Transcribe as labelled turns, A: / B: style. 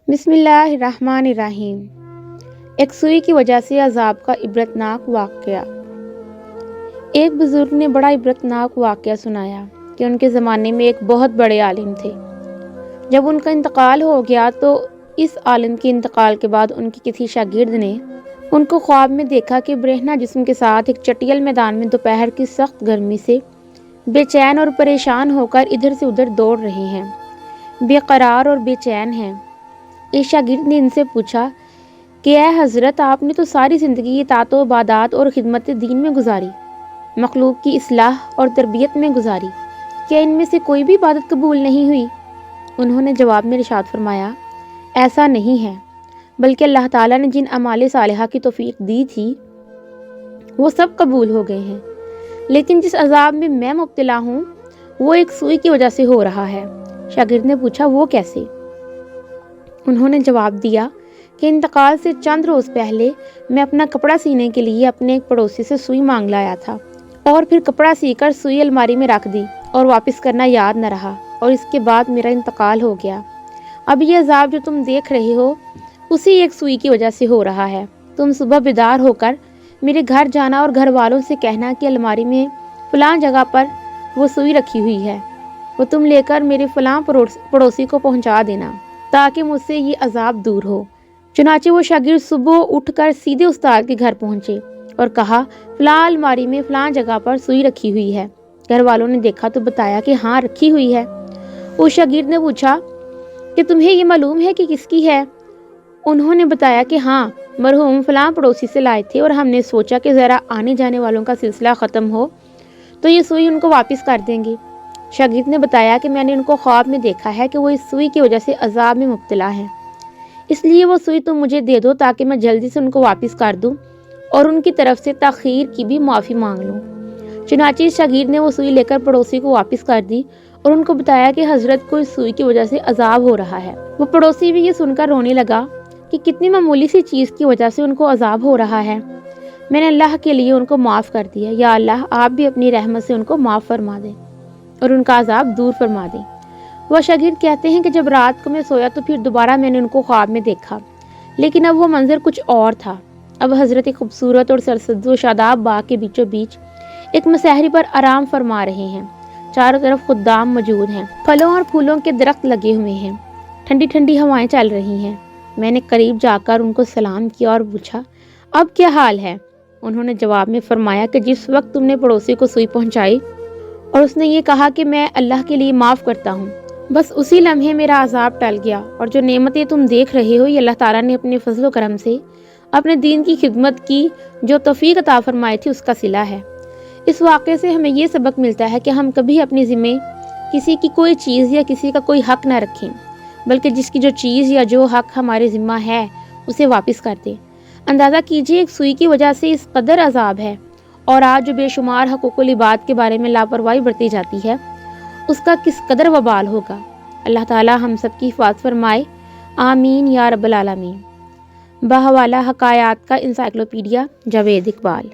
A: بسم اللہ الرحمن الرحیم۔ ایک سوئی کی وجہ سے عذاب کا عبرتناک واقعہ۔ ایک بزرگ نے بڑا عبرتناک واقعہ سنایا کہ ان کے زمانے میں ایک بہت بڑے عالم تھے۔ جب ان کا انتقال ہو گیا تو اس عالم کے انتقال کے بعد ان کے کسی شاگرد نے ان کو خواب میں دیکھا کہ برہنہ جسم کے ساتھ ایک چٹیل میدان میں دوپہر کی سخت گرمی سے بے چین اور پریشان ہو کر ادھر سے ادھر دوڑ رہے ہیں، بے قرار اور بے چین ہیں۔ ایک شاگرد نے ان سے پوچھا کہ اے حضرت، آپ نے تو ساری زندگی اطاعت و عبادات اور خدمت دین میں گزاری، مخلوق کی اصلاح اور تربیت میں گزاری، کیا ان میں سے کوئی بھی عبادت قبول نہیں ہوئی؟ انہوں نے جواب میں ارشاد فرمایا، ایسا نہیں ہے، بلکہ اللہ تعالیٰ نے جن اعمال صالحہ کی توفیق دی تھی وہ سب قبول ہو گئے ہیں، لیکن جس عذاب میں میں مبتلا ہوں وہ ایک سوئی کی وجہ سے ہو رہا ہے۔ شاگرد نے پوچھا، وہ کیسے؟ انہوں نے جواب دیا کہ انتقال سے چند روز پہلے میں اپنا کپڑا سینے کے لیے اپنے ایک پڑوسی سے سوئی مانگ لایا تھا، اور پھر کپڑا سی کر سوئی الماری میں رکھ دی اور واپس کرنا یاد نہ رہا، اور اس کے بعد میرا انتقال ہو گیا۔ اب یہ عذاب جو تم دیکھ رہے ہو اسی ایک سوئی کی وجہ سے ہو رہا ہے۔ تم صبح بیدار ہو کر میرے گھر جانا اور گھر والوں سے کہنا کہ الماری میں فلاں جگہ پر وہ سوئی رکھی ہوئی ہے، وہ تم لے کر میرے فلاں پڑوسی کو پہنچا دینا تاکہ مجھ سے یہ عذاب دور ہو۔ چنانچہ وہ شاگرد صبح اٹھ کر سیدھے استاد کے گھر پہنچے اور کہا، فلاں الماری میں فلاں جگہ پر سوئی رکھی ہوئی ہے۔ گھر والوں نے دیکھا تو بتایا کہ ہاں رکھی ہوئی ہے۔ اس شاگرد نے پوچھا کہ تمہیں یہ معلوم ہے کہ کس کی ہے؟ انہوں نے بتایا کہ ہاں، مرحوم فلاں پڑوسی سے لائے تھے، اور ہم نے سوچا کہ ذرا آنے جانے والوں کا سلسلہ ختم ہو تو یہ سوئی ان کو واپس کر دیں گے۔ شاگرد نے بتایا کہ میں نے ان کو خواب میں دیکھا ہے کہ وہ اس سوئی کی وجہ سے عذاب میں مبتلا ہیں، اس لیے وہ سوئی تم مجھے دے دو تاکہ میں جلدی سے ان کو واپس کر دوں اور ان کی طرف سے تاخیر کی بھی معافی مانگ لوں۔ چنانچہ اس شاگرد نے وہ سوئی لے کر پڑوسی کو واپس کر دی اور ان کو بتایا کہ حضرت کو اس سوئی کی وجہ سے عذاب ہو رہا ہے۔ وہ پڑوسی بھی یہ سن کر رونے لگا کہ کتنی معمولی سی چیز کی وجہ سے ان کو عذاب ہو رہا ہے، میں نے اللہ کے لیے ان کو معاف کر دیا، یا اللہ آپ بھی اپنی رحمت سے ان کو معاف فرما دیں اور ان کا عذاب دور فرما دیں۔ وہ شاگرد کہتے ہیں کہ جب رات کو میں سویا تو پھر دوبارہ میں نے ان کو خواب میں دیکھا، لیکن اب وہ منظر کچھ اور تھا۔ اب حضرت ایک خوبصورت اور سرسبز و شاداب باغ کے بیچوں بیچ ایک مسحری پر آرام فرما رہے ہیں، چاروں طرف خدام موجود ہیں، پھلوں اور پھولوں کے درخت لگے ہوئے ہیں، ٹھنڈی ٹھنڈی ہوائیں چل رہی ہیں۔ میں نے قریب جا کر ان کو سلام کیا اور پوچھا، اب کیا حال ہے؟ انہوں نے جواب میں فرمایا کہ جس وقت تم نے پڑوسی کو سوئی پہنچائی اور اس نے یہ کہا کہ میں اللہ کے لیے معاف کرتا ہوں، بس اسی لمحے میرا عذاب ٹل گیا، اور جو نعمتیں تم دیکھ رہے ہو یہ اللہ تعالیٰ نے اپنے فضل و کرم سے اپنے دین کی خدمت کی جو توفیق عطا فرمائی تھی اس کا صلہ ہے۔ اس واقعے سے ہمیں یہ سبق ملتا ہے کہ ہم کبھی اپنے ذمے کسی کی کوئی چیز یا کسی کا کوئی حق نہ رکھیں، بلکہ جس کی جو چیز یا جو حق ہمارے ذمہ ہے اسے واپس کر دیں۔ اندازہ کیجئے ایک سوئی کی وجہ سے اس قدر عذاب ہے، اور آج جو بے شمار حقوق العباد کے بارے میں لاپرواہی برتی جاتی ہے اس کا کس قدر وبال ہوگا۔ اللہ تعالی ہم سب کی حفاظت فرمائے، آمین یا رب العالمین۔ بحوالہ حکایات کا انسائکلوپیڈیا، جاوید اقبال۔